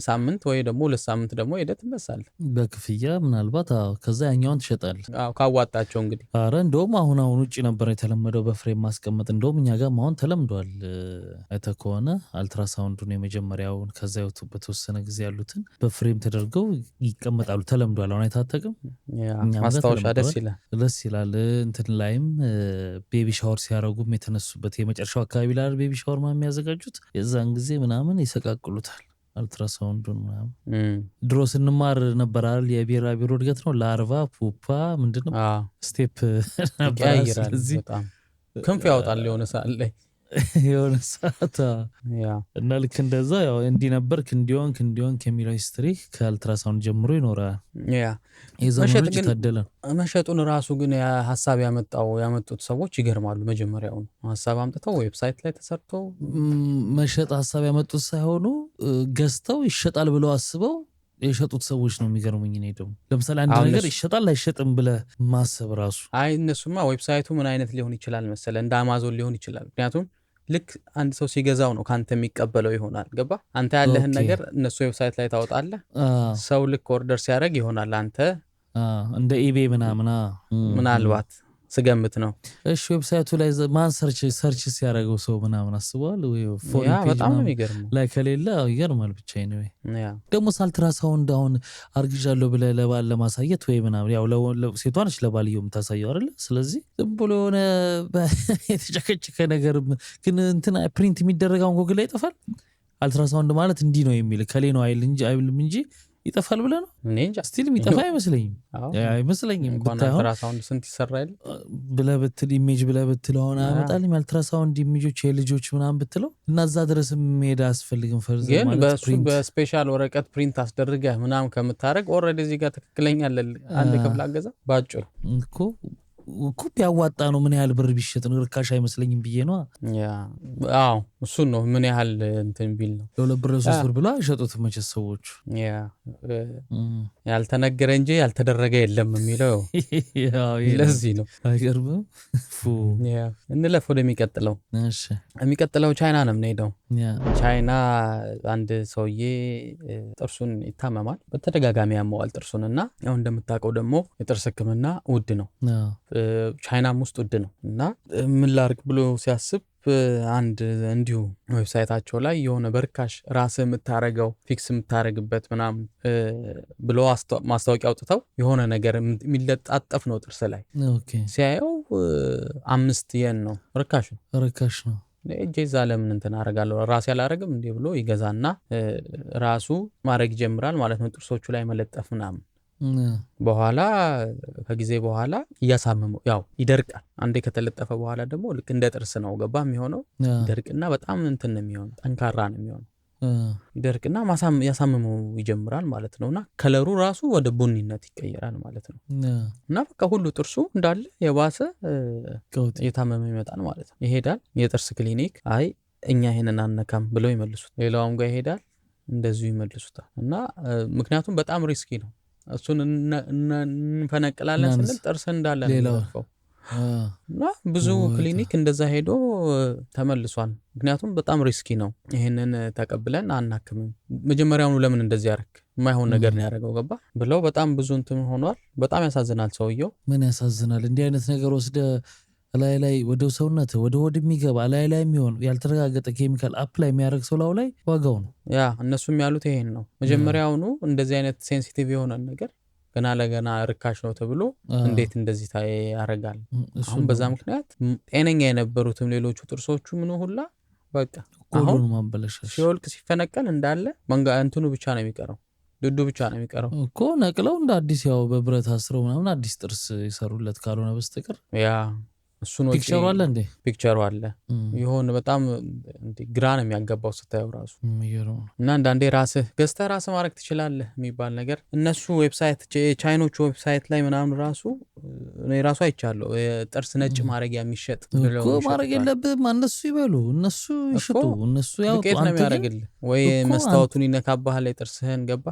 ሳምንት ወይ ደግሞ ሁለት ሳምንት ደግሞ ሄደህ ትነሳለህ በክፍያ ምናልባት ከዛ ያኛውን ትሸጣለህ። አዎ ካዋጣቸው እንግዲህ። ኧረ እንደውም አሁን ውጪ ነበር የተለመደው በፍሬም ማስቀመጥ። እንደውም እኛ ጋር አሁን ተለምዷል። አይተህ ከሆነ አልትራሳውንዱን የመጀመሪያውን ከዛ በተወሰነ ጊዜ ያሉትን በፍሬም ተደርገው ይቀመጣሉ። ተለምዷል። አሁን አይታጠቅም ማስታወሻ ደስ ይላል። እንትን ላይም ቤቢ ሻወር ሲያረጉም የተነሱበት የመጨረሻው አካባቢ ላይ ቤቢ ሻወር ምናምን የሚያዘጋጁት የዛን ጊዜ ምናምን ይሰቃቅሉታል አልትራሳውንዱን ምናምን። ድሮ ስንማር ነበር አይደል የቢራቢሮ እድገት ነው ላርቫ ፑፓ ምንድነው ስቴፕ ነበር። ስለዚህ በጣም ክንፍ ያወጣል የሆነ ሰዓት ላይ የሆነ ሰዓት እና ልክ እንደዛ ያው እንዲህ ነበርክ እንዲሆንክ የሚለው ሂስትሪ ከአልትራሳውንድ ጀምሮ ይኖራል። የዘመኖች ታደለ መሸጡን ራሱ ግን ሀሳብ ያመጡት ሰዎች ይገርማሉ። መጀመሪያውን ሀሳብ አምጥተው ዌብሳይት ላይ ተሰርተው መሸጥ ሀሳብ ያመጡት ሳይሆኑ ገዝተው ይሸጣል ብለው አስበው የሸጡት ሰዎች ነው የሚገርሙኝ። እኔ ደግሞ ለምሳሌ አንድ ነገር ይሸጣል አይሸጥም ብለህ ማሰብ ራሱ አይ እነሱማ ዌብሳይቱ ምን አይነት ሊሆን ይችላል መሰለ እንደ አማዞን ሊሆን ይችላል። ምክንያቱም ልክ አንድ ሰው ሲገዛው ነው ካንተ የሚቀበለው ይሆናል። ገባ አንተ ያለህን ነገር እነሱ ዌብሳይት ላይ ታወጣለህ። ሰው ልክ ኦርደር ሲያደርግ ይሆናል አንተ እንደ ኢቤይ ምናምን ምናልባት ስገምት ነው። እሺ ዌብሳይቱ ላይ ማን ሰርች ሲያደርገው ሰው ምናምን አስበዋል ወይ ፎን ፔጅ በጣም ነው የሚገርመው ላይ ከሌለ ይገርማል። ብቻ ነው ደግሞ አልትራሳውንድ አሁን አርግዣለሁ ብለህ ለባል ለማሳየት ወይ ምናምን ያው ሴቷ ነች ለባልየው የምታሳየው አይደለ? ስለዚህ ዝም ብሎ የሆነ የተጨከጨከ ነገር ግን እንትን ፕሪንት የሚደረገውን ጎግል ላይ ይጠፋል። አልትራሳውንድ ማለት እንዲህ ነው የሚል ከሌ ነው አይልም እንጂ ይጠፋል ብለህ ነው? እኔ እንጃ ስቲል የሚጠፋ አይመስለኝም። አልትራሳውንድ ስንት ይሰራል ብለህ ብትል ኢሜጅ ብለህ ብትል ሆነ አመጣልኝ አልትራሳውንድ ኢሜጆች የልጆች ምናምን ብትለው እና እዛ ድረስ መሄድ አያስፈልግም። ፈርዘ ማለት ግን በስፔሻል ወረቀት ፕሪንት አስደርገህ ምናምን ከምታደርግ ኦልሬዲ እዚህ ጋር ትክክለኛ አንድ ክፍል አገዛ ባጭሩ እኮ ቢያዋጣ ነው። ምን ያህል ብር ቢሸጥ ነው? ርካሽ አይመስለኝም ብዬ ነው። አዎ እሱን ነው ምን ያህል እንትን ቢል ነው 2 ብር 3 ብር ብላ አይሸጡት መቼስ ሰዎች። ያልተነገረ እንጂ ያልተደረገ የለም የሚለው ለዚህ ነው። አይገርምም? እንለፍ ወደሚቀጥለው። የሚቀጥለው ቻይና ነው የምንሄደው። ቻይና አንድ ሰውዬ ጥርሱን ይታመማል። በተደጋጋሚ ያመዋል ጥርሱን እና ያው እንደምታውቀው ደግሞ የጥርስ ሕክምና ውድ ነው። ቻይናም ውስጥ ውድ ነው እና ምን ላርግ ብሎ ሲያስብ አንድ እንዲሁ ዌብሳይታቸው ላይ የሆነ በርካሽ ራስህ የምታረገው ፊክስ የምታረግበት ምናምን ብሎ ማስታወቂያ አውጥተው የሆነ ነገር የሚለጣጠፍ ነው ጥርስ ላይ ሲያየው 5 የን ነው። ርካሽ ነው። እጄዛ ለምን እንትን አረጋለሁ ራሴ አላረግም እንዴ ብሎ ይገዛና ራሱ ማድረግ ይጀምራል ማለት ነው። ጥርሶቹ ላይ መለጠፍ ምናምን በኋላ ከጊዜ በኋላ እያሳመመው ያው ይደርቃል። አንዴ ከተለጠፈ በኋላ ደግሞ ልክ እንደ ጥርስ ነው ገባ የሚሆነው። ይደርቅና በጣም እንትን ነው የሚሆነው፣ ጠንካራ ነው የሚሆነው። ይደርቅና ያሳመመው ይጀምራል ማለት ነውና ከለሩ ራሱ ወደ ቡኒነት ይቀየራል ማለት ነው። እና በቃ ሁሉ ጥርሱ እንዳለ የባሰ እየታመመ ይመጣል ማለት ነው። ይሄዳል የጥርስ ክሊኒክ አይ እኛ ይሄንን አነካም ብለው ይመልሱት። ሌላውም ጋር ይሄዳል እንደዚሁ ይመልሱታል። እና ምክንያቱም በጣም ሪስኪ ነው። እሱን እንፈነቅላለን ስንል ጥርስ እንዳለ ነው የሚያልፈው። እና ብዙ ክሊኒክ እንደዛ ሄዶ ተመልሷል። ምክንያቱም በጣም ሪስኪ ነው። ይሄንን ተቀብለን አናክምም። መጀመሪያውኑ ለምን እንደዚህ ያረክ የማይሆን ነገር ነው ያደረገው ገባ ብለው በጣም ብዙ እንትን ሆኗል። በጣም ያሳዝናል ሰውየው። ምን ያሳዝናል። እንዲህ አይነት ነገር ወስደ ላይ ወደ ሰውነት ወደ ሆድ የሚገባ ላይ የሚሆን ያልተረጋገጠ ኬሚካል አፕላይ የሚያደርግ ሰው ላይ ዋጋው ነው። ያ እነሱም ያሉት ይሄን ነው። መጀመሪያውኑ እንደዚህ አይነት ሴንሲቲቭ የሆነ ነገር ገና ለገና ርካሽ ነው ተብሎ እንዴት እንደዚህ ያረጋል? አሁን በዛ ምክንያት ጤነኛ የነበሩትም ሌሎቹ ጥርሶቹ ምን ሁላ በቃ አሁን ማበለሻሽ ሲወልቅ ሲፈነቀል እንዳለ መንጋ እንትኑ ብቻ ነው የሚቀረው። ድዱ ብቻ ነው የሚቀረው እኮ ነቅለው እንደ አዲስ ያው በብረት አስረው ምናምን አዲስ ጥርስ ይሰሩለት ካልሆነ በስተቀር ያ እሱ ነው። ፒክቸሩ አለ እንዴ? ፒክቸሩ አለ። ይሁን በጣም ግራ ነው የሚያጋባው ስታየው ራሱ። እና አንዳንዴ ራስህ ገዝተህ ራስህ ማድረግ ትችላለህ የሚባል ነገር እነሱ ዌብሳይት ቻይኖቹ ዌብሳይት ላይ ምናምን ራሱ እኔ ራሱ አይቻለሁ ጥርስ ነጭ ማድረጊያ የሚሸጥ ብለው እኮ ማድረግ የለብህም እነሱ ይበሉ እነሱ ይሽጡ እነሱ ያው ዱቄት ነው የሚያደርግልህ ወይ መስታወቱን ይነካባህ ላይ ጥርስህን ገባ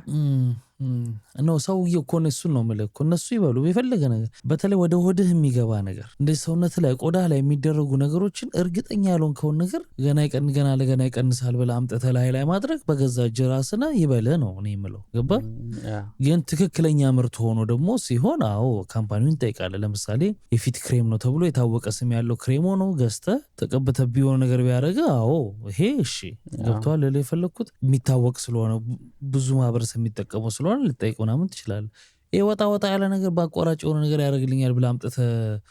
ነው ሰውዬው እኮ እሱን ነው የምልህ እኮ እነሱ ይበሉ የፈለገ ነገር በተለይ ወደ ሆድህ የሚገባ ነገር እንደዚህ ሰውነት ላይ ቆዳ ላይ የሚደረጉ ነገሮችን እርግጠኛ ያልሆንከውን ነገር ገና ለገና ይቀንሳል ብለህ አምጥተህ ላይ ማድረግ በገዛ እጅ ራስና ይበልህ ነው እኔ የምለው ገባ። ግን ትክክለኛ ምርት ሆኖ ደግሞ ሲሆን አዎ ካምፓኒውን እንጠይቃለን። ለምሳሌ የፊት ክሬም ነው ተብሎ የታወቀ ስም ያለው ክሬም ሆኖ ገዝተህ ተቀብተህ ቢሆን ነገር ቢያደርግ አዎ ይሄ እሺ ገብቶሃል ልልህ የፈለግኩት የሚታወቅ ስለሆነ ብዙ ማህበረሰብ የሚጠቀመው ስለሆነ ልጠይቅ ምናምን ትችላለህ። ወጣ ያለ ነገር በአቋራጭ የሆነ ነገር ያደርግልኛል ብለህ አምጥተህ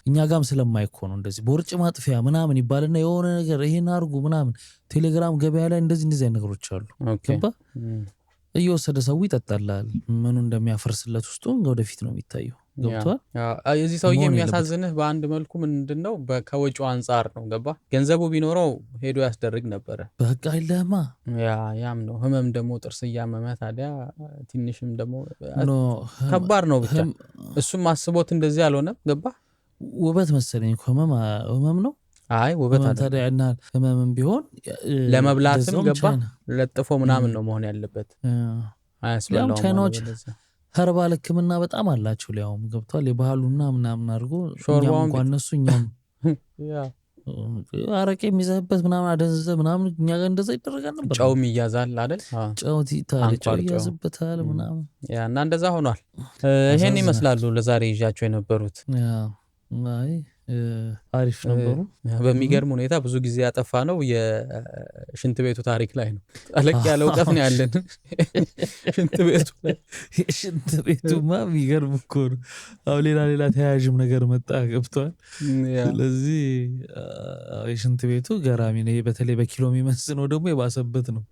እኛ ጋም ስለማይኮ ነው እንደዚህ ቦርጭ ማጥፊያ ምናምን ይባልና የሆነ ነገር ይሄን አድርጉ ምናምን ቴሌግራም ገበያ ላይ እንደዚህ ነገሮች አሉ ገባ እየወሰደ ሰው ይጠጣላል። ምኑ እንደሚያፈርስለት ውስጡ ወደፊት ነው የሚታየው ገብቷል። የዚህ ሰውዬ የሚያሳዝንህ በአንድ መልኩ ምንድነው ከወጪው አንጻር ነው ገባ። ገንዘቡ ቢኖረው ሄዶ ያስደርግ ነበረ በቃ አይለማ ያም ነው። ህመም ደግሞ ጥርስ እያመመ ታዲያ ትንሽም ደግሞ ከባድ ነው። ብቻ እሱም አስቦት እንደዚህ አልሆነም ገባ። ውበት መሰለኝ ህመም ነው። አይ ውበት ታዲያ እና ህመምም ቢሆን ለመብላትም ገባ ለጥፎ ምናምን ነው መሆን ያለበት። አያስበላው ቻይናዎች ኸርባል ህክምና በጣም አላቸው ሊያውም ገብቷል። የባህሉና ምናምን አድርጎ እኛም እንኳን እነሱ እኛም አረቄ የሚዘህበት ምናምን አደንዘ ምናምን እኛ ጋር እንደዛ ይደረጋል ነበር። ጨውም ይያዛል አይደል? ጨው ይያዝበታል ምናምን እና እንደዛ ሆኗል። ይሄን ይመስላሉ ለዛሬ ይዣቸው የነበሩት። አይ አሪፍ ነበሩ። በሚገርም ሁኔታ ብዙ ጊዜ ያጠፋ ነው የሽንት ቤቱ ታሪክ ላይ ነው። ጠለቅ ያለ እውቀት ነው ያለን ሽንት ቤቱ ላይ። ሽንት ቤቱማ የሚገርም እኮ ነው። አሁን ሌላ ተያያዥም ነገር መጣ ገብቷል። ስለዚህ የሽንት ቤቱ ገራሚ ነው። በተለይ በኪሎ የሚመስነው ደግሞ የባሰበት ነው።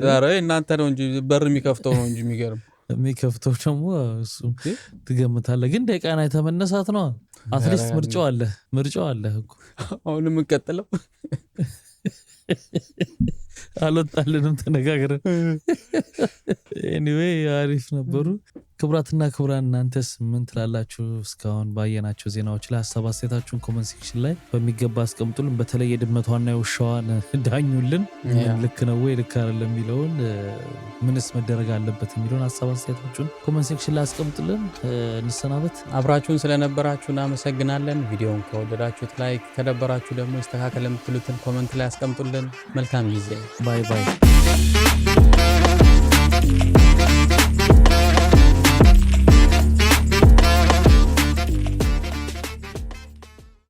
ኧረ እናንተ ነው እንጂ በር የሚከፍተው ነው እንጂ የሚከፍተው ደግሞ እሱ ትገምታለህ። ግን ደቂቃን አይተህ መነሳት ነው። አትሊስት ምርጫው አለ እኮ። አሁን የምንቀጥለው አልወጣልንም ተነጋግረን። ኤኒዌይ አሪፍ ነበሩ። ክቡራትና ክቡራን እናንተስ ምን ትላላችሁ? እስካሁን ባየናቸው ዜናዎች ላይ ሀሳብ አስተያየታችሁን ኮመንት ሴክሽን ላይ በሚገባ አስቀምጡልን። በተለይ የድመቷና የውሻዋን ዳኙልን። ልክ ነው ወይ ልክ አይደለም የሚለውን ምንስ መደረግ አለበት የሚለውን ሀሳብ አስተያየታችሁን ኮመንት ሴክሽን ላይ አስቀምጡልን። እንሰናበት። አብራችሁን ስለነበራችሁ እናመሰግናለን። ቪዲዮውን ከወደዳችሁት ላይክ፣ ከደበራችሁ ደግሞ ይስተካከል የምትሉትን ኮመንት ላይ አስቀምጡልን። መልካም ጊዜ። ባይ